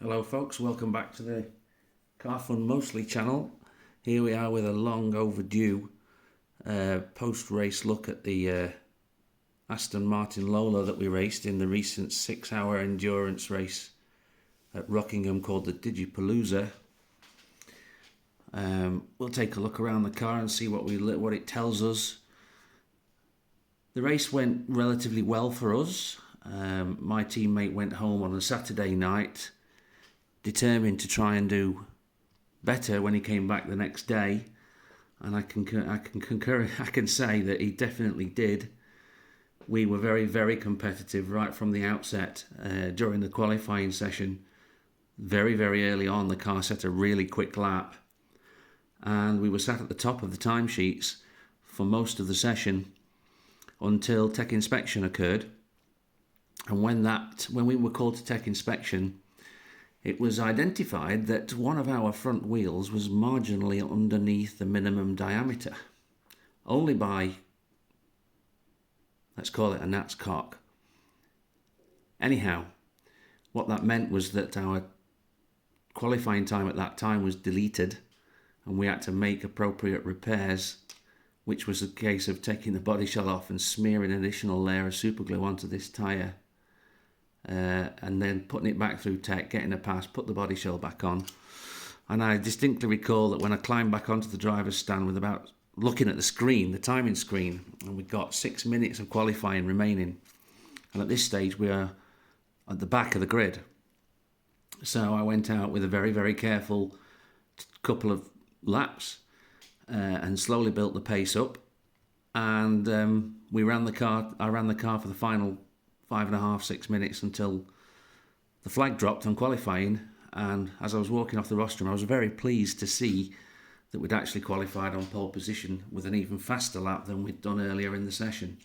Hello folks, welcome back to the Car Fun Mostly channel. Here we are with a long overdue post-race look at the Aston Martin Lola that we raced in the recent 6-hour endurance race at Rockingham called the Digipalooza. We'll take a look around the car and see what it tells us. The race went relatively well for us. My teammate went home on a Saturday night, determined to try and do better when he came back the next day, and I can say that he definitely did. We were very, very competitive right from the outset during the qualifying session. Very, very early on, the car set a really quick lap, and we were sat at the top of the timesheets for most of the session until tech inspection occurred. And when we were called to tech inspection, it was identified that one of our front wheels was marginally underneath the minimum diameter, only by, let's call it a gnat's cock. Anyhow, what that meant was that our qualifying time at that time was deleted, and we had to make appropriate repairs, which was a case of taking the body shell off and smearing an additional layer of superglue onto this tyre. And then putting it back through tech, getting a pass, put the body shell back on. And I distinctly recall that when I climbed back onto the driver's stand with about looking at the screen, the timing screen, and we'd got 6 minutes of qualifying remaining. And at this stage, we are at the back of the grid. So I went out with a very, very careful couple of laps and slowly built the pace up. And I ran the car for the final 5.5-6 minutes until the flag dropped on qualifying. And as I was walking off the rostrum, I was very pleased to see that we'd actually qualified on pole position with an even faster lap than we'd done earlier in the session.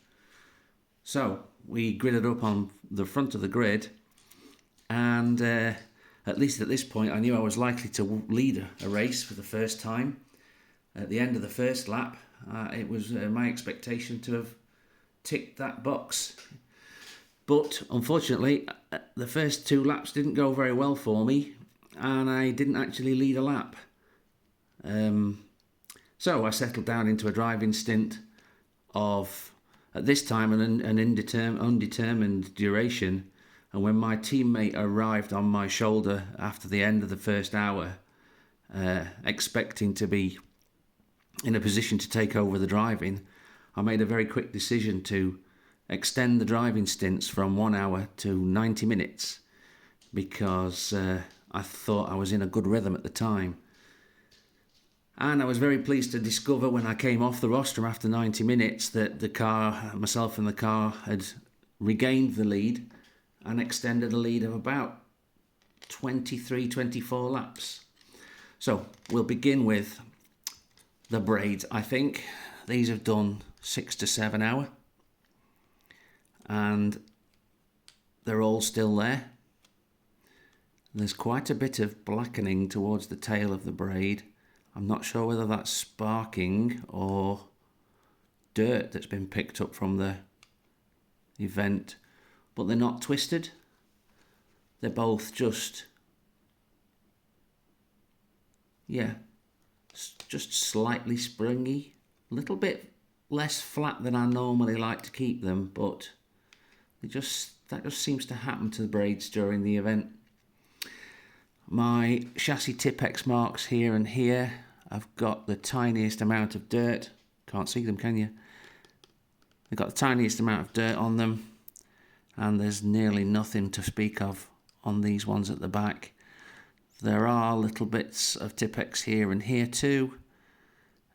So we gridded up on the front of the grid, and at least at this point I knew I was likely to lead a race for the first time. At the end of the first lap, it was my expectation to have ticked that box. But unfortunately, the first 2 laps didn't go very well for me, and I didn't actually lead a lap. So I settled down into a driving stint of, at this time, an undetermined duration. And when my teammate arrived on my shoulder after the end of the first hour, expecting to be in a position to take over the driving, I made a very quick decision to extend the driving stints from 1 hour to 90 minutes because I thought I was in a good rhythm at the time. And I was very pleased to discover when I came off the rostrum after 90 minutes that myself and the car had regained the lead and extended a lead of about 23-24 laps. So we'll begin with the braids. I think these have done 6 to 7 hours. And they're all still there. There's quite a bit of blackening towards the tail of the braid. I'm not sure whether that's sparking or dirt that's been picked up from the event, but they're not twisted. They're both just slightly springy, a little bit less flat than I normally like to keep them, but that just seems to happen to the braids during the event. My chassis Tipex marks here and here. I've got the tiniest amount of dirt. Can't see them, can you? They've got the tiniest amount of dirt on them, and there's nearly nothing to speak of on these ones at the back. There are little bits of Tipex here and here too,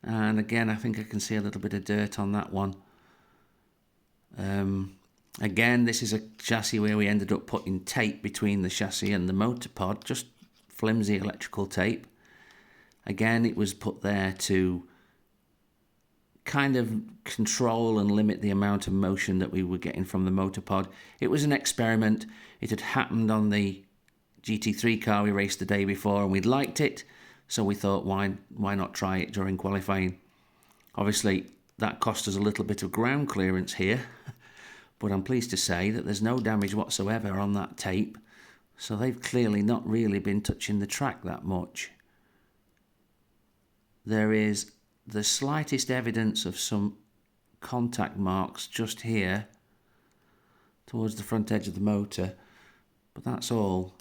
and again I think I can see a little bit of dirt on that one. Again, this is a chassis where we ended up putting tape between the chassis and the motor pod, just flimsy electrical tape. Again, it was put there to kind of control and limit the amount of motion that we were getting from the motor pod. It was an experiment. It had happened on the GT3 car we raced the day before, and we'd liked it, so we thought, why not try it during qualifying? Obviously, that cost us a little bit of ground clearance here, but I'm pleased to say that there's no damage whatsoever on that tape. So they've clearly not really been touching the track that much. There is the slightest evidence of some contact marks just here towards the front edge of the motor, but that's all.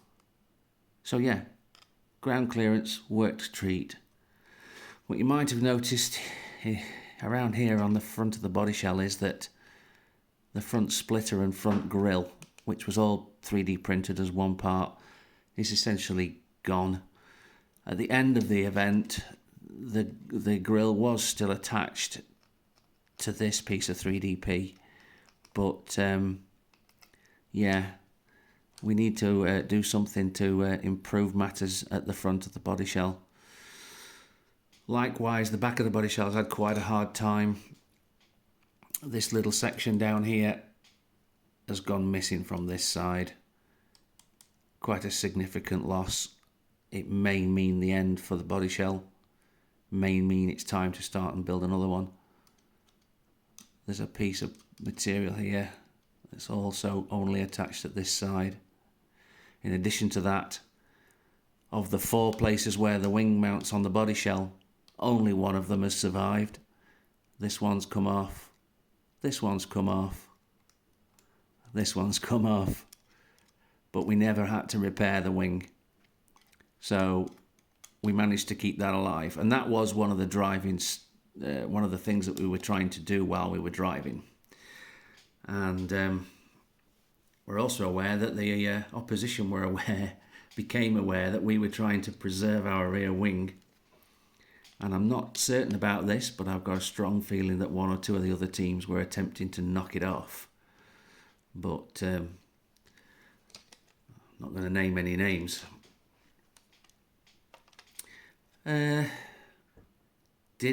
So yeah, ground clearance, worked to treat. What you might have noticed around here on the front of the body shell is that the front splitter and front grille, which was all 3D printed as one part, is essentially gone. At the end of the event, the grille was still attached to this piece of 3DP, but yeah, we need to do something to improve matters at the front of the body shell. Likewise, the back of the body shell has had quite a hard time. This little section down here has gone missing from this side. Quite a significant loss. It may mean the end for the body shell. May mean it's time to start and build another one. There's a piece of material here that's also only attached at this side. In addition to that, of the 4 places where the wing mounts on the body shell, only one of them has survived. This one's come off. This one's come off. This one's come off. But we never had to repair the wing. So we managed to keep that alive. And that was one of the one of the things that we were trying to do while we were driving. And we're also aware that the opposition became aware that we were trying to preserve our rear wing. And I'm not certain about this, but I've got a strong feeling that 1 or 2 of the other teams were attempting to knock it off. But I'm not going to name any names. Did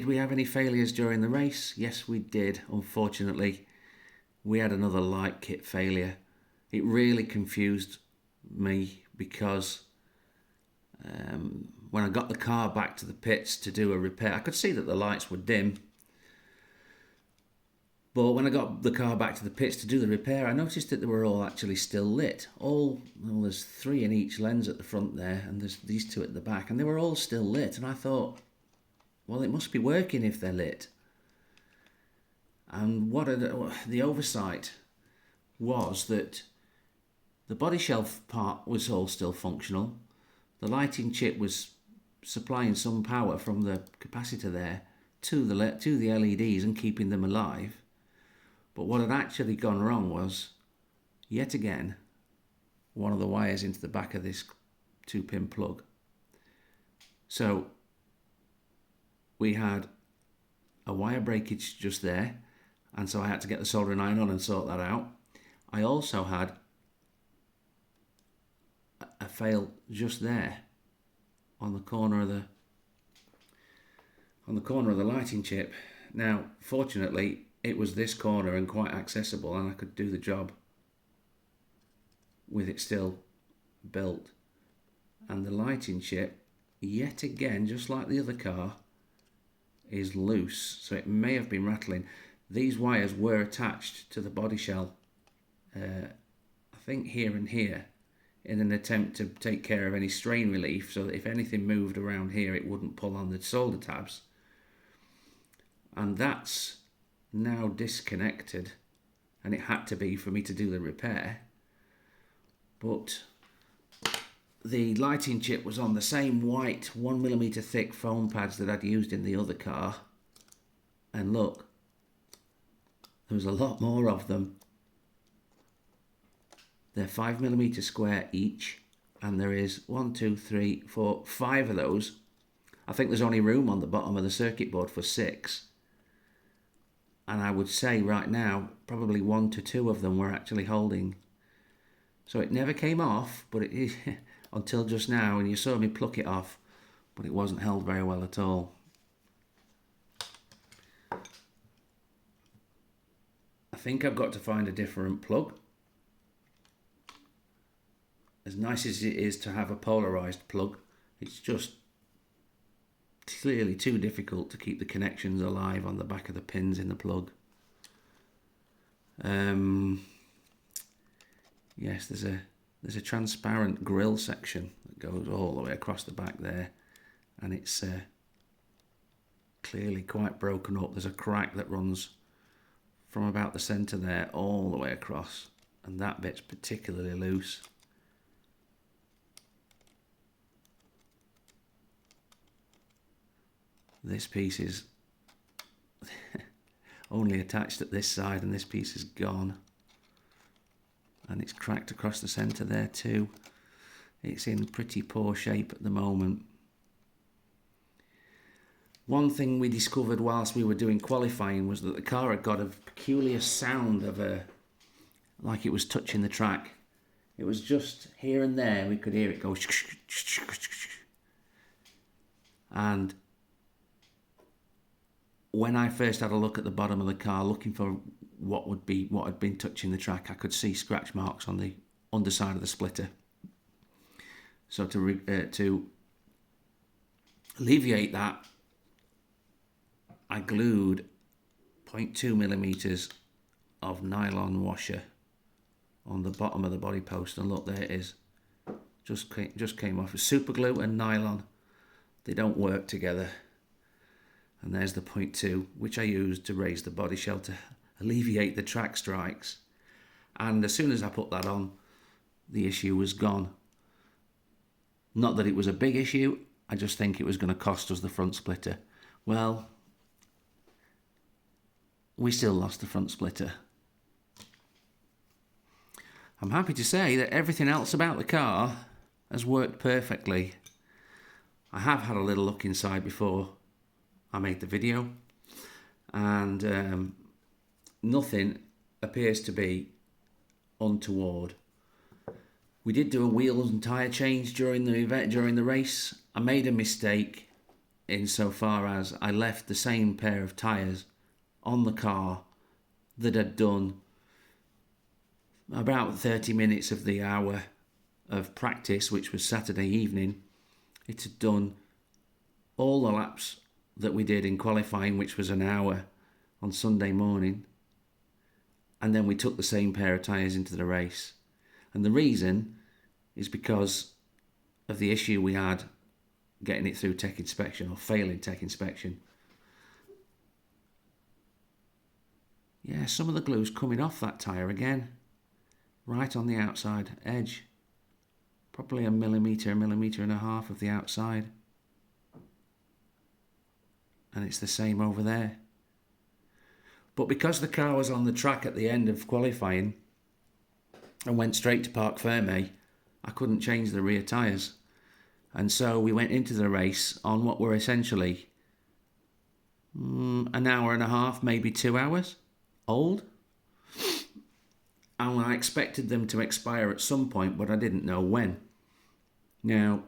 we have any failures during the race? Yes, we did, unfortunately. We had another light kit failure. It really confused me because when I got the car back to the pits to do a repair, I could see that the lights were dim. But when I got the car back to the pits to do the repair, I noticed that they were all actually still lit. There's 3 in each lens at the front there, and there's these 2 at the back, and they were all still lit. And I thought, well, it must be working if they're lit. And the oversight was that the body shelf part was all still functional. The lighting chip was supplying some power from the capacitor there to the LEDs and keeping them alive. But what had actually gone wrong was, yet again, one of the wires into the back of this 2-pin plug. So we had a wire breakage just there, and so I had to get the soldering iron on and sort that out. I also had a fail just there on the corner of the lighting chip. Now, fortunately, it was this corner and quite accessible, and I could do the job with it still built. And the lighting chip, yet again, just like the other car, is loose, so it may have been rattling. These wires were attached to the body shell, I think here and here, in an attempt to take care of any strain relief, so that if anything moved around here it wouldn't pull on the solder tabs. And that's now disconnected, and it had to be for me to do the repair. But the lighting chip was on the same white 1mm thick foam pads that I'd used in the other car, and look, there was a lot more of them. They're 5mm square each, and there is 1, 2, 3, 4, 5 of those. I think there's only room on the bottom of the circuit board for 6. And I would say right now, probably 1 to 2 of them were actually holding. So it never came off, but it until just now, and you saw me pluck it off, but it wasn't held very well at all. I think I've got to find a different plug. As nice as it is to have a polarized plug, it's just clearly too difficult to keep the connections alive on the back of the pins in the plug. Yes, there's a there's a transparent grille section that goes all the way across the back there, and it's clearly quite broken up. There's a crack that runs from about the centre there all the way across, and that bit's particularly loose. This piece is only attached at this side, and this piece is gone, and it's cracked across the centre there too. It's in pretty poor shape at the moment. One thing we discovered whilst we were doing qualifying was that the car had got a peculiar sound of like it was touching the track. It was just here and there we could hear it go, and when I first had a look at the bottom of the car looking for what had been touching the track, I could see scratch marks on the underside of the splitter. So to alleviate that, I glued 0.2 millimeters of nylon washer on the bottom of the body post, and look, there it is. Just came off. Super glue and nylon, they don't work together. And there's the 0.2, which I used to raise the body shell to alleviate the track strikes. And as soon as I put that on, the issue was gone. Not that it was a big issue, I just think it was going to cost us the front splitter. Well, we still lost the front splitter. I'm happy to say that everything else about the car has worked perfectly. I have had a little look inside before I made the video, and nothing appears to be untoward. We did do a wheels and tyre change during the race. I made a mistake insofar as I left the same pair of tyres on the car that had done about 30 minutes of the hour of practice, which was Saturday evening. It had done all the laps that we did in qualifying, which was an hour on Sunday morning, and then we took the same pair of tyres into the race. And the reason is because of the issue we had getting it through tech inspection, or failing tech inspection. Yeah, some of the glue's coming off that tyre again, right on the outside edge, probably a millimetre and a half of the outside. And it's the same over there. But because the car was on the track at the end of qualifying and went straight to Parc Fermé, I couldn't change the rear tyres. And so we went into the race on what were essentially an hour and a half, maybe 2 hours old. And I expected them to expire at some point, but I didn't know when. Now,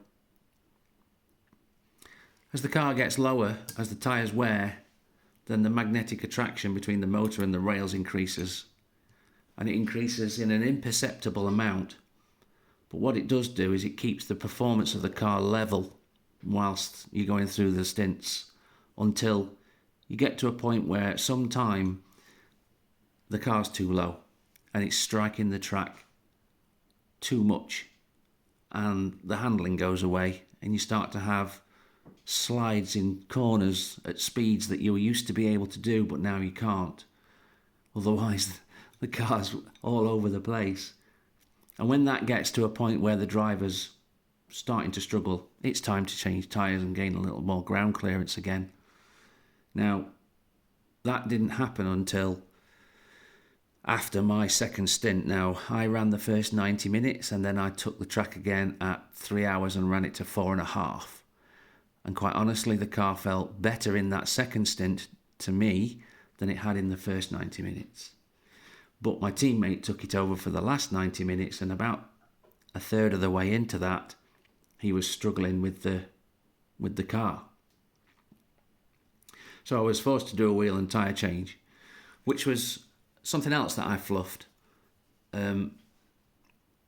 as the car gets lower, as the tyres wear, then the magnetic attraction between the motor and the rails increases. And it increases in an imperceptible amount. But what it does do is it keeps the performance of the car level whilst you're going through the stints, until you get to a point where at some time the car's too low and it's striking the track too much, and the handling goes away, and you start to have slides in corners at speeds that you used to be able to do, but now you can't. Otherwise, the car's all over the place. And when that gets to a point where the driver's starting to struggle, it's time to change tyres and gain a little more ground clearance again. Now, that didn't happen until after my second stint. Now, I ran the first 90 minutes and then I took the track again at 3 hours and ran it to 4.5. And quite honestly, the car felt better in that second stint to me than it had in the first 90 minutes. But my teammate took it over for the last 90 minutes, and about a third of the way into that, he was struggling with the car. So I was forced to do a wheel and tyre change, which was something else that I fluffed. The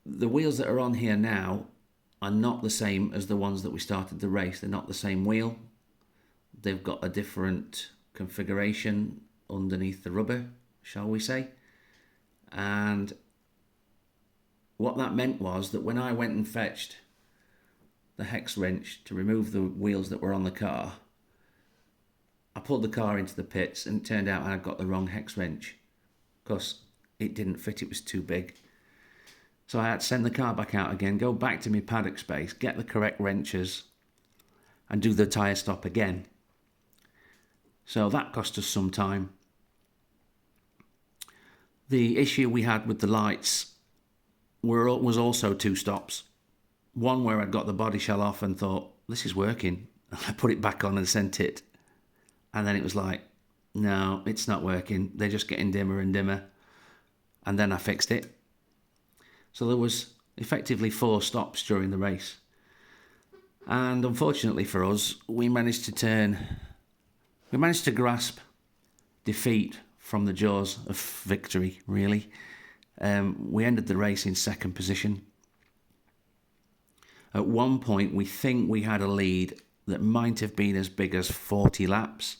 wheels that are on here now are not the same as the ones that we started the race. They're not the same wheel. They've got a different configuration underneath the rubber, shall we say. And what that meant was that when I went and fetched the hex wrench to remove the wheels that were on the car, I pulled the car into the pits and it turned out I'd got the wrong hex wrench because it didn't fit, it was too big. So I had to send the car back out again, go back to my paddock space, get the correct wrenches and do the tyre stop again. So that cost us some time. The issue we had with the lights was also two stops. One where I'd got the body shell off and thought, this is working. I put it back on and sent it. And then it was like, no, it's not working. They're just getting dimmer and dimmer. And then I fixed it. So there was effectively 4 stops during the race. And unfortunately for us, we managed to grasp defeat from the jaws of victory, really. We ended the race in second position. At one point, we think we had a lead that might have been as big as 40 laps,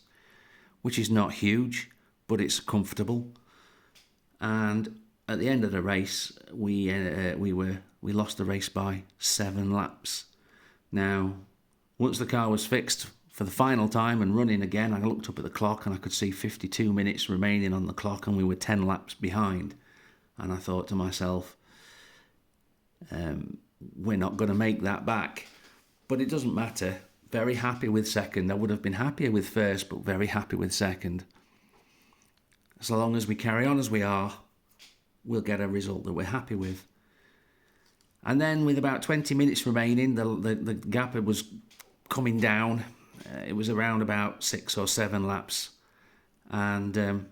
which is not huge, but it's comfortable. And at the end of the race, we lost the race by 7 laps. Now, once the car was fixed for the final time and running again, I looked up at the clock and I could see 52 minutes remaining on the clock and we were 10 laps behind. And I thought to myself, we're not going to make that back. But it doesn't matter. Very happy with second. I would have been happier with first, but very happy with second. So long as we carry on as we are, we'll get a result that we're happy with. And then with about 20 minutes remaining, the gap was coming down. It was around about 6 or 7 laps. And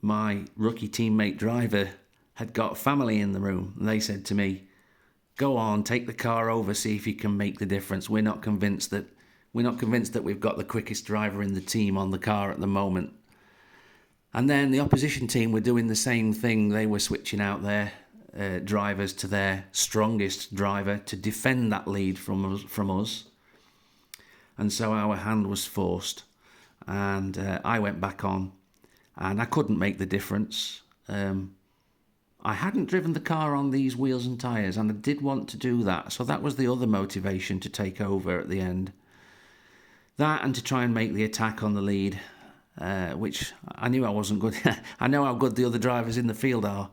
my rookie teammate driver had got family in the room. And they said to me, go on, take the car over, see if you can make the difference. We're not convinced that we've got the quickest driver in the team on the car at the moment. And then the opposition team were doing the same thing. They were switching out their drivers to their strongest driver to defend that lead from us. And so our hand was forced. And I went back on. And I couldn't make the difference. I hadn't driven the car on these wheels and tyres, and I did want to do that. So that was the other motivation to take over at the end. That and to try and make the attack on the lead, which I knew I wasn't good. I know how good the other drivers in the field are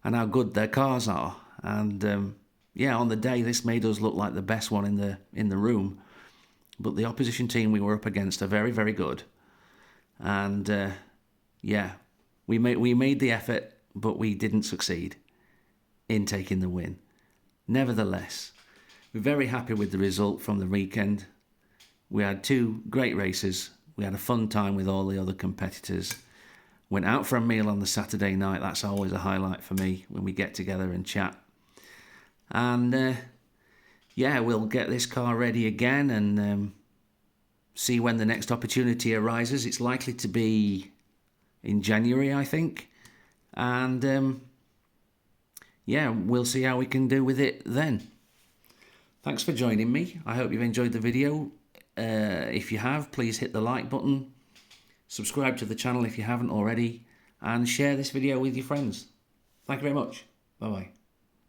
and how good their cars are. And on the day, this made us look like the best one in the room. But the opposition team we were up against are very, very good. And we made the effort, but we didn't succeed in taking the win. Nevertheless, we're very happy with the result from the weekend. We had 2 great races. We had a fun time with all the other competitors. Went out for a meal on the Saturday night. That's always a highlight for me when we get together and chat. And we'll get this car ready again and see when the next opportunity arises. It's likely to be in January, I think. And we'll see how we can do with it then. Thanks for joining me. I hope you've enjoyed the video. If you have, please hit the like button. Subscribe to the channel if you haven't already. And share this video with your friends. Thank you very much. Bye-bye.